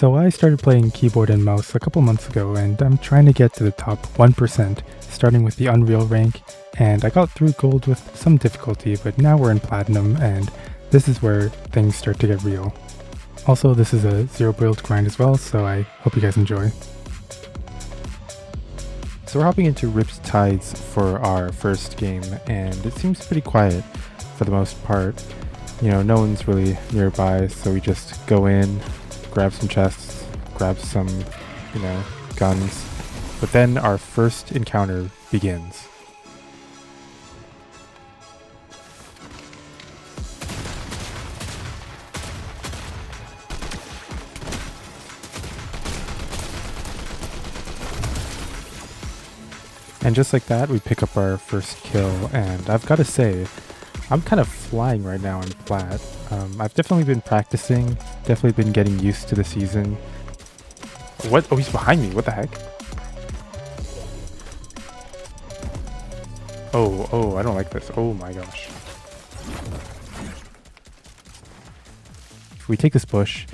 So I started playing keyboard and mouse a couple months ago, and I'm trying to get to the top 1%, starting with the Unreal rank, and I got through gold with some difficulty, but now we're in platinum, and this is where things start to get real. Also, this is a zero build grind as well, so I hope you guys enjoy. So we're hopping into Riptides for our first game, and it seems pretty quiet for the most part. You know, no one's really nearby, so we just go in, grab some chests, grab some, guns. But then our first encounter begins. And just like that, we pick up our first kill, and I've got to say, I'm kind of flying right now in plat. I've definitely been practicing, definitely been getting used to the season. What? Oh, he's behind me. What the heck? Oh, I don't like this. Oh my gosh. We take this bush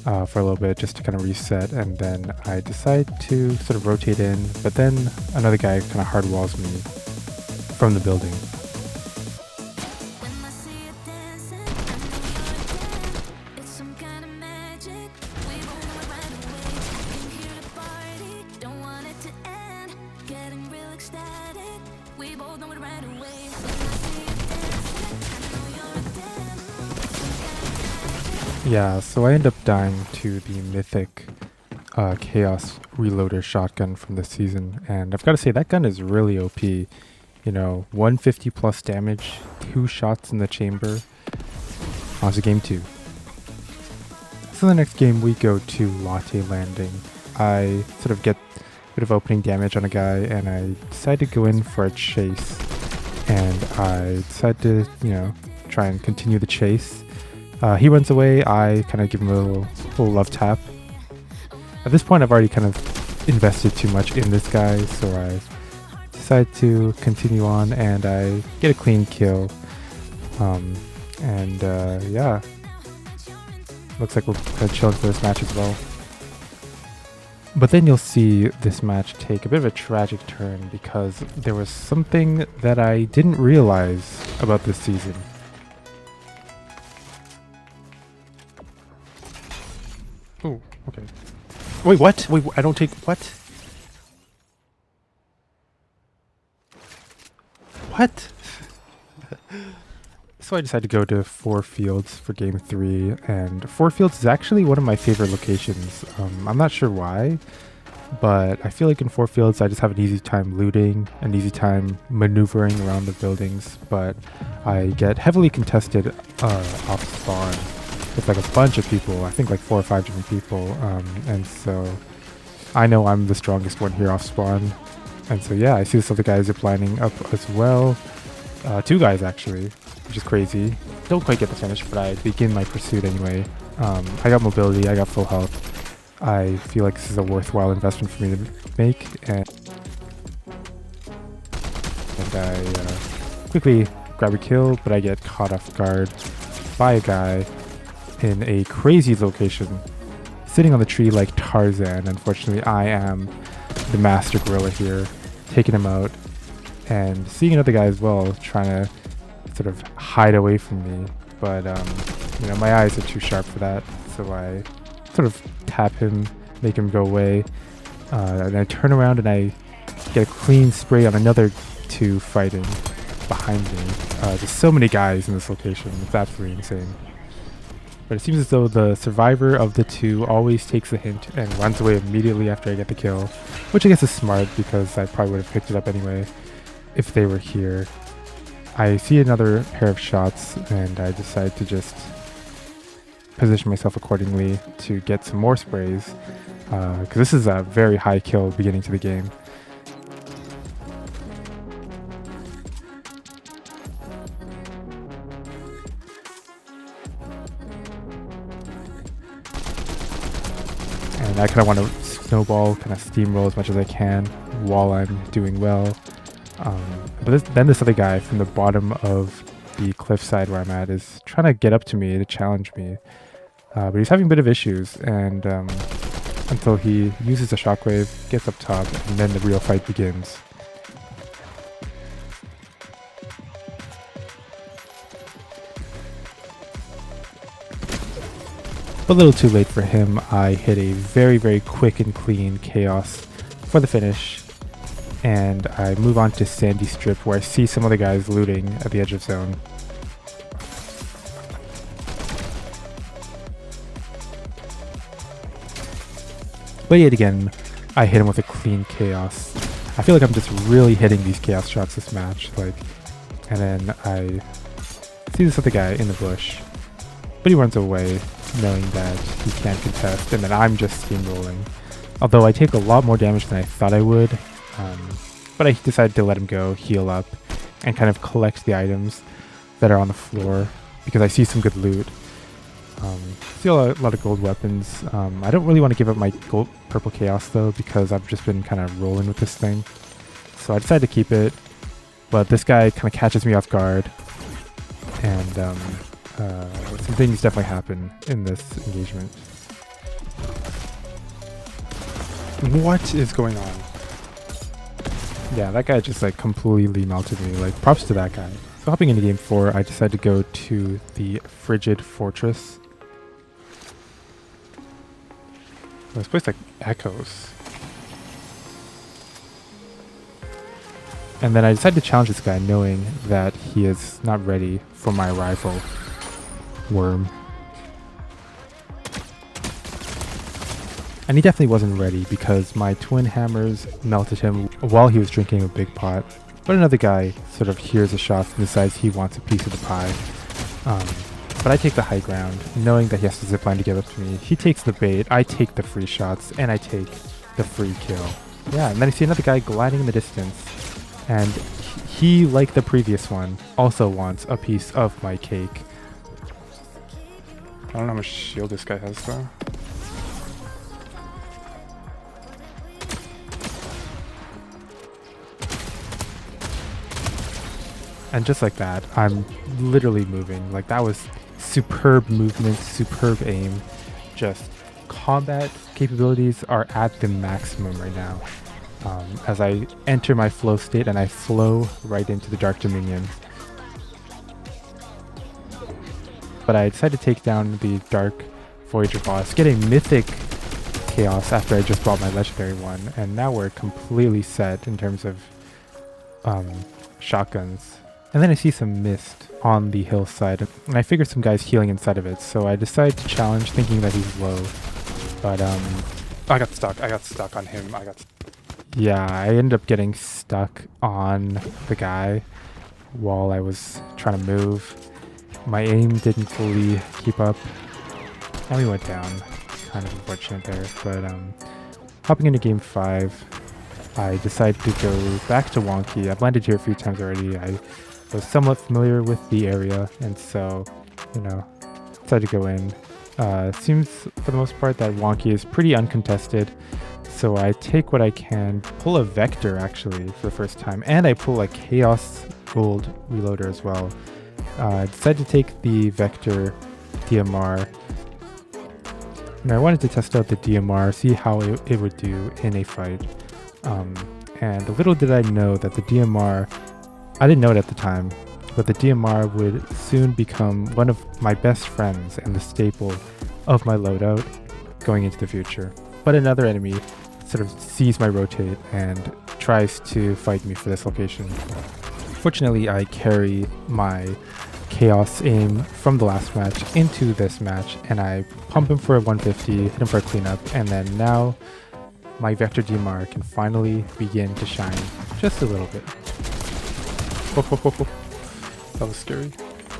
for a little bit just to kind of reset, and then I decide to sort of rotate in, but then another guy kind of hard walls me from the building. Yeah, so I end up dying to the mythic Chaos Reloader shotgun from this season, and I've got to say that gun is really OP. You know, 150 plus damage, 2 shots in the chamber. On to game 2. So the next game we go to Latte Landing. I sort of get a bit of opening damage on a guy, and I decide to go in for a chase. And I decide to, try and continue the chase. He runs away, I kind of give him a little love tap. At this point I've already kind of invested too much in this guy, so I decide to continue on and I get a clean kill. Yeah. Looks like we're kind of chilling for this match as well. But then you'll see this match take a bit of a tragic turn because there was something that I didn't realize about this season. Oh, okay. Wait, what? Wait, I don't take... What? What? So I decided to go to 4 Fields for game 3, and 4 Fields is actually one of my favorite locations. I'm not sure why, but I feel like in 4 Fields I just have an easy time looting, an easy time maneuvering around the buildings, but I get heavily contested off spawn. It's like a bunch of people, I think like 4 or 5 different people, and so I know I'm the strongest one here off spawn, and so yeah, I see this other guy ziplining up as well, 2 guys actually, which is crazy. Don't quite get the finish, but I begin my pursuit anyway. I got mobility, I got full health, I feel like this is a worthwhile investment for me to make, and I quickly grab a kill, but I get caught off guard by a guy in a crazy location, sitting on the tree like Tarzan. Unfortunately, I am the master gorilla here, taking him out, and seeing another guy as well, trying to sort of hide away from me. But, my eyes are too sharp for that, so I sort of tap him, make him go away, and I turn around and I get a clean spray on another 2 fighting behind me. There's so many guys in this location, it's absolutely insane. But it seems as though the survivor of the 2 always takes the hint and runs away immediately after I get the kill, which I guess is smart because I probably would have picked it up anyway if they were here. I see another pair of shots and I decide to just position myself accordingly to get some more sprays, because this is a very high kill beginning to the game. And I kind of want to snowball, kind of steamroll as much as I can while I'm doing well. But then this other guy from the bottom of the cliffside where I'm at is trying to get up to me to challenge me. But he's having a bit of issues, and until he uses a shockwave, gets up top, and then the real fight begins. A little too late for him. I hit a very, very quick and clean chaos for the finish, and I move on to Sandy Strip, where I see some other guys looting at the edge of zone. But yet again, I hit him with a clean chaos. I feel like I'm just really hitting these chaos shots this match, and then I see this other guy in the bush, but he runs away, knowing that he can't contest, and then I'm just steamrolling. Although I take a lot more damage than I thought I would, but I decided to let him go, heal up, and kind of collect the items that are on the floor, because I see some good loot. See a lot of gold weapons. I don't really want to give up my purple chaos though, because I've just been kind of rolling with this thing. So I decided to keep it, but this guy kind of catches me off guard, and some things definitely happen in this engagement. What is going on? Yeah, that guy just like completely melted me. Like, props to that guy. So hopping into game 4, I decided to go to the Frigid Fortress. This place like echoes. And then I decided to challenge this guy, knowing that he is not ready for my arrival. Worm. And he definitely wasn't ready, because my twin hammers melted him while he was drinking a big pot. But another guy sort of hears the shots and decides he wants a piece of the pie. But I take the high ground, knowing that he has to zipline to get up to me. He takes the bait, I take the free shots, and I take the free kill. Yeah, and then I see another guy gliding in the distance, and he, like the previous one, also wants a piece of my cake. I don't know how much shield this guy has though. And just like that, I'm literally moving. Like, that was superb movement, superb aim. Just combat capabilities are at the maximum right now. As I enter my flow state and I flow right into the Dark Dominion. But I decided to take down the Dark Voyager boss, get a mythic chaos after I just bought my legendary one, and now we're completely set in terms of shotguns. And then I see some mist on the hillside, and I figure some guy's healing inside of it, so I decide to challenge, thinking that he's low. But I got stuck on him. Yeah, I ended up getting stuck on the guy while I was trying to move. My aim didn't fully keep up, and we went down. Kind of unfortunate there, but hopping into game 5, I decided to go back to Wonky. I've landed here a few times already. I was somewhat familiar with the area, and so, decided to go in. Seems for the most part that Wonky is pretty uncontested, so I take what I can, pull a Vector actually for the first time, and I pull a Chaos Gold Reloader as well. I decided to take the Vector DMR, and I wanted to test out the DMR, see how it would do in a fight. And little did I know that the DMR, I didn't know it at the time, but the DMR would soon become one of my best friends and the staple of my loadout going into the future. But another enemy sort of sees my rotate and tries to fight me for this location. Fortunately, I carry my chaos aim from the last match into this match, and I pump him for a 150, hit him for a cleanup, and then now my Vector DMR can finally begin to shine just a little bit. That was scary.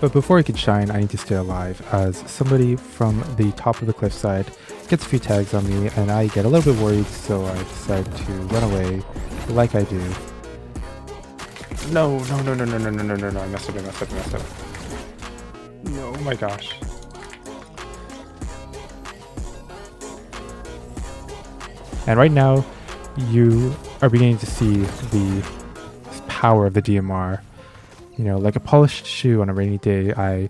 But before I can shine, I need to stay alive, as somebody from the top of the cliffside gets a few tags on me, and I get a little bit worried, so I decide to run away like I do. No, I messed up. No, oh my gosh. And right now, you are beginning to see the power of the DMR. Like a polished shoe on a rainy day, I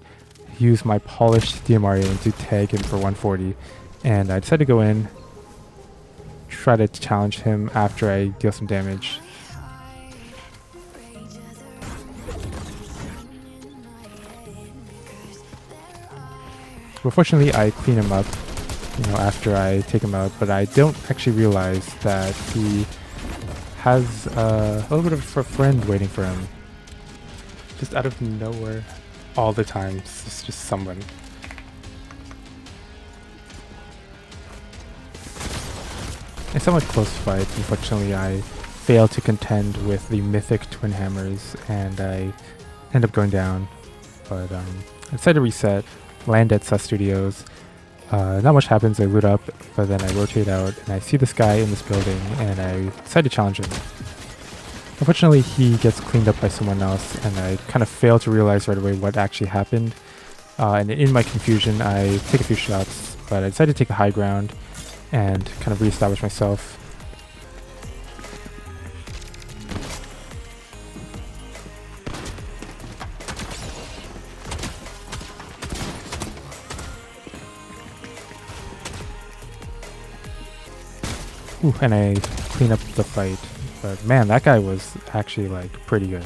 use my polished DMR aim to tag him for 140, and I decided to go in, try to challenge him after I deal some damage. But fortunately, I clean him up, after I take him out, but I don't actually realize that he has a little bit of a friend waiting for him. Just out of nowhere, all the time, it's just someone. A somewhat close fight. Unfortunately, I fail to contend with the mythic twin hammers, and I end up going down. But I decided to reset, land at Sus Studios. Not much happens, I loot up, but then I rotate out, and I see this guy in this building, and I decide to challenge him. Unfortunately, he gets cleaned up by someone else, and I kind of fail to realize right away what actually happened. And in my confusion, I take a few shots, but I decide to take the high ground and kind of reestablish myself. Ooh, and I clean up the fight. But man, that guy was actually like pretty good.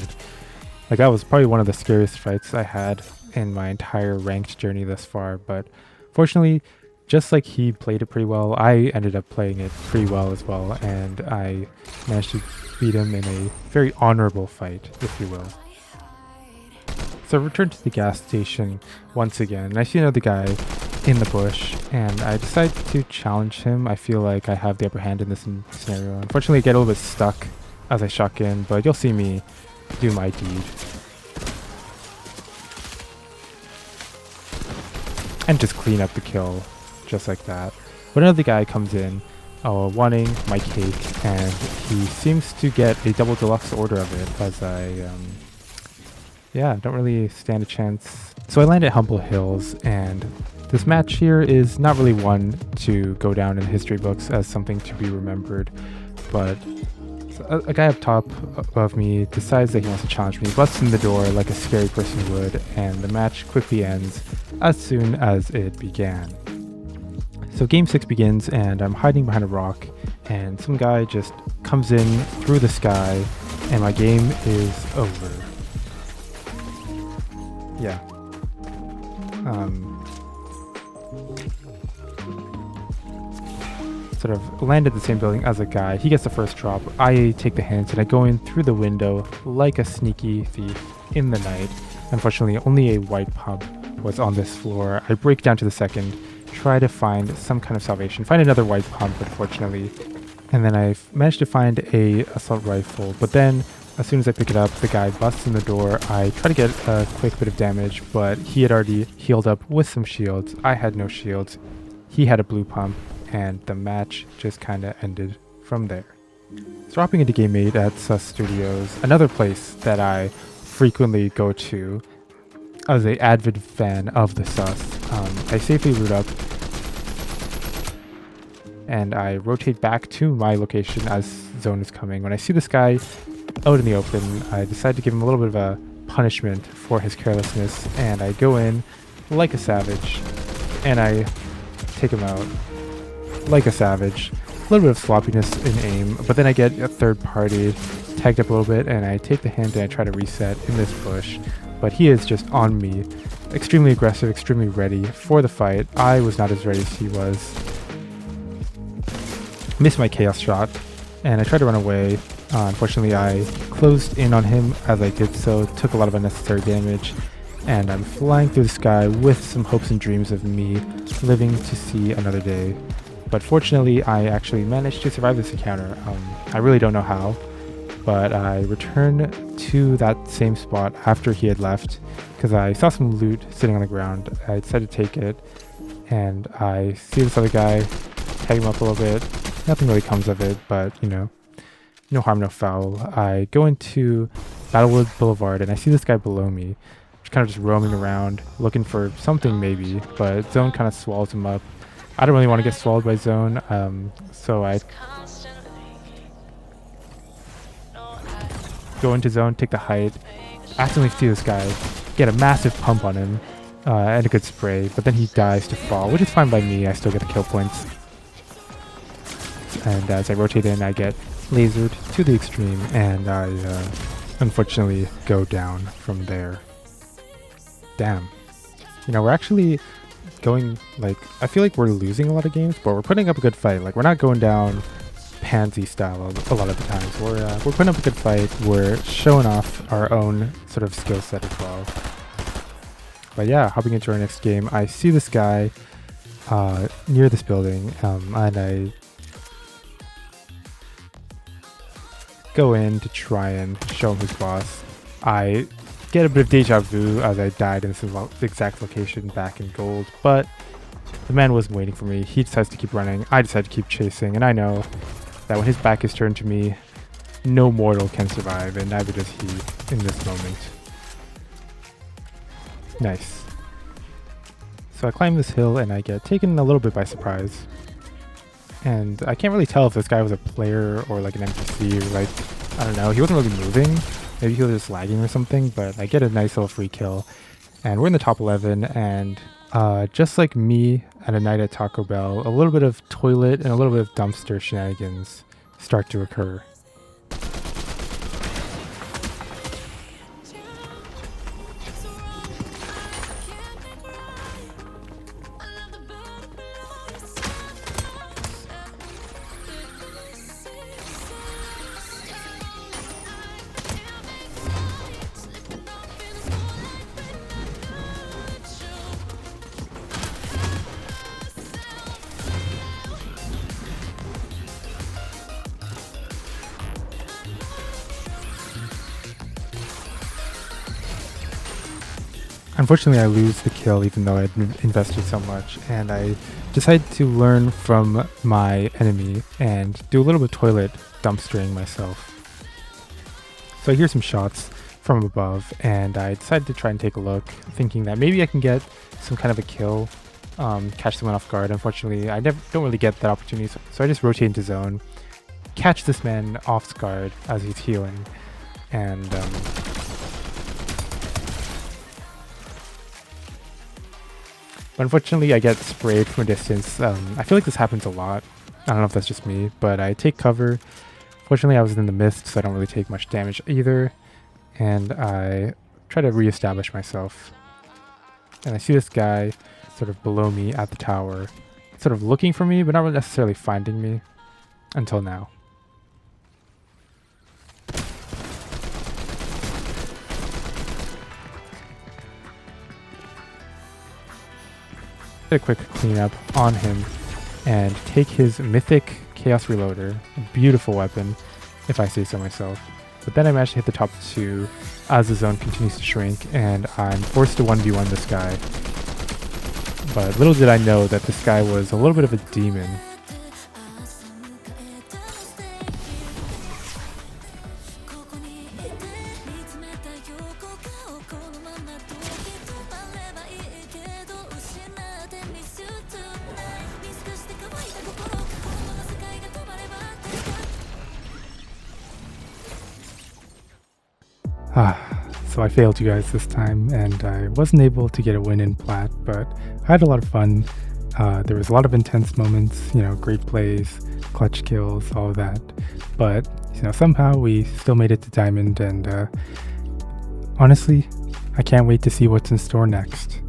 Like that was probably one of the scariest fights I had in my entire ranked journey thus far. But fortunately, just like he played it pretty well, I ended up playing it pretty well as well. And I managed to beat him in a very honorable fight, if you will. So I returned to the gas station once again, and I see another guy in the bush, and I decide to challenge him. I feel like I have the upper hand in this scenario. Unfortunately, I get a little bit stuck as I shock in, but you'll see me do my deed. And just clean up the kill, just like that. But another guy comes in, wanting my cake, and he seems to get a double deluxe order of it, as I, don't really stand a chance. So I land at Humble Hills, and this match here is not really one to go down in the history books as something to be remembered, but a guy up top above me decides that he wants to challenge me, busts in the door like a scary person would, and the match quickly ends as soon as it began. So game 6 begins, and I'm hiding behind a rock, and some guy just comes in through the sky, and my game is over. Yeah. Sort of landed the same building as a guy. He gets the first drop. I take the hint and I go in through the window like a sneaky thief in the night. Unfortunately, only a white pump was on this floor. I break down to the second, try to find some kind of salvation, find another white pump, unfortunately, and then I managed to find a assault rifle. But then as soon as I pick it up, the guy busts in the door. I try to get a quick bit of damage, but he had already healed up with some shields. I had no shields. He had a blue pump, and the match just kind of ended from there. Dropping into Game 8 at Sus Studios, another place that I frequently go to as an avid fan of the Sus. I safely loot up, and I rotate back to my location as zone is coming. When I see this guy out in the open, I decide to give him a little bit of a punishment for his carelessness, and I go in like a savage, and I take him out like a savage. A little bit of sloppiness in aim, but then I get a third party tagged up a little bit, and I take the hint and I try to reset in this bush, but he is just on me, extremely aggressive, extremely ready for the fight. I was not as ready as he was. Missed my chaos shot, and I tried to run away. Unfortunately, I closed in on him as I did so, took a lot of unnecessary damage, and I'm flying through the sky with some hopes and dreams of me living to see another day. But fortunately, I actually managed to survive this encounter. I really don't know how, but I returned to that same spot after he had left because I saw some loot sitting on the ground. I decided to take it, and I see this other guy, tag him up a little bit. Nothing really comes of it, but no harm, no foul. I go into Battlewood Boulevard, and I see this guy below me, kind of just roaming around, looking for something maybe, but Zone kind of swallows him up. I don't really want to get swallowed by Zone, so I go into Zone, take the height, accidentally see this guy, get a massive pump on him, and a good spray, but then he dies to fall, which is fine by me. I still get the kill points. And as I rotate in, I get lasered to the extreme, and I unfortunately go down from there. Damn. You know, we're actually going, like, I feel like we're losing a lot of games, but we're putting up a good fight. Like, we're not going down pansy style a lot of the times. We're putting up a good fight. We're showing off our own sort of skill set as well. But yeah, hopping into our next game, I see this guy near this building, and I go in to try and show him who's boss. I get a bit of deja vu as I died in this exact location back in gold, but the man wasn't waiting for me. He decides to keep running. I decide to keep chasing, and I know that when his back is turned to me, no mortal can survive, and neither does he in this moment. Nice. So I climb this hill and I get taken a little bit by surprise. And I can't really tell if this guy was a player or like an NPC, or like, I don't know, he wasn't really moving. Maybe he was just lagging or something, but I get a nice little free kill. And we're in the top 11, and just like me at a night at Taco Bell, a little bit of toilet and a little bit of dumpster shenanigans start to occur. Unfortunately, I lose the kill even though I had invested so much, and I decide to learn from my enemy and do a little bit of toilet dumpstering myself. So I hear some shots from above, and I decide to try and take a look, thinking that maybe I can get some kind of a kill, catch someone off guard. Unfortunately, I don't really get that opportunity, so I just rotate into zone, catch this man off guard as he's healing, and unfortunately, I get sprayed from a distance. I feel like this happens a lot. I don't know if that's just me, but I take cover. Fortunately, I was in the mist, so I don't really take much damage either. And I try to reestablish myself. And I see this guy sort of below me at the tower, sort of looking for me, but not really necessarily finding me until now. A quick cleanup on him and take his mythic chaos reloader, a beautiful weapon if I say so myself. But then I managed to hit the top 2 as the zone continues to shrink, and I'm forced to 1v1 this guy. But little did I know that this guy was a little bit of a demon. So I failed you guys this time, and I wasn't able to get a win in plat, but I had a lot of fun. There was a lot of intense moments, you know, great plays, clutch kills, all of that. But, you know, somehow we still made it to diamond, and honestly, I can't wait to see what's in store next.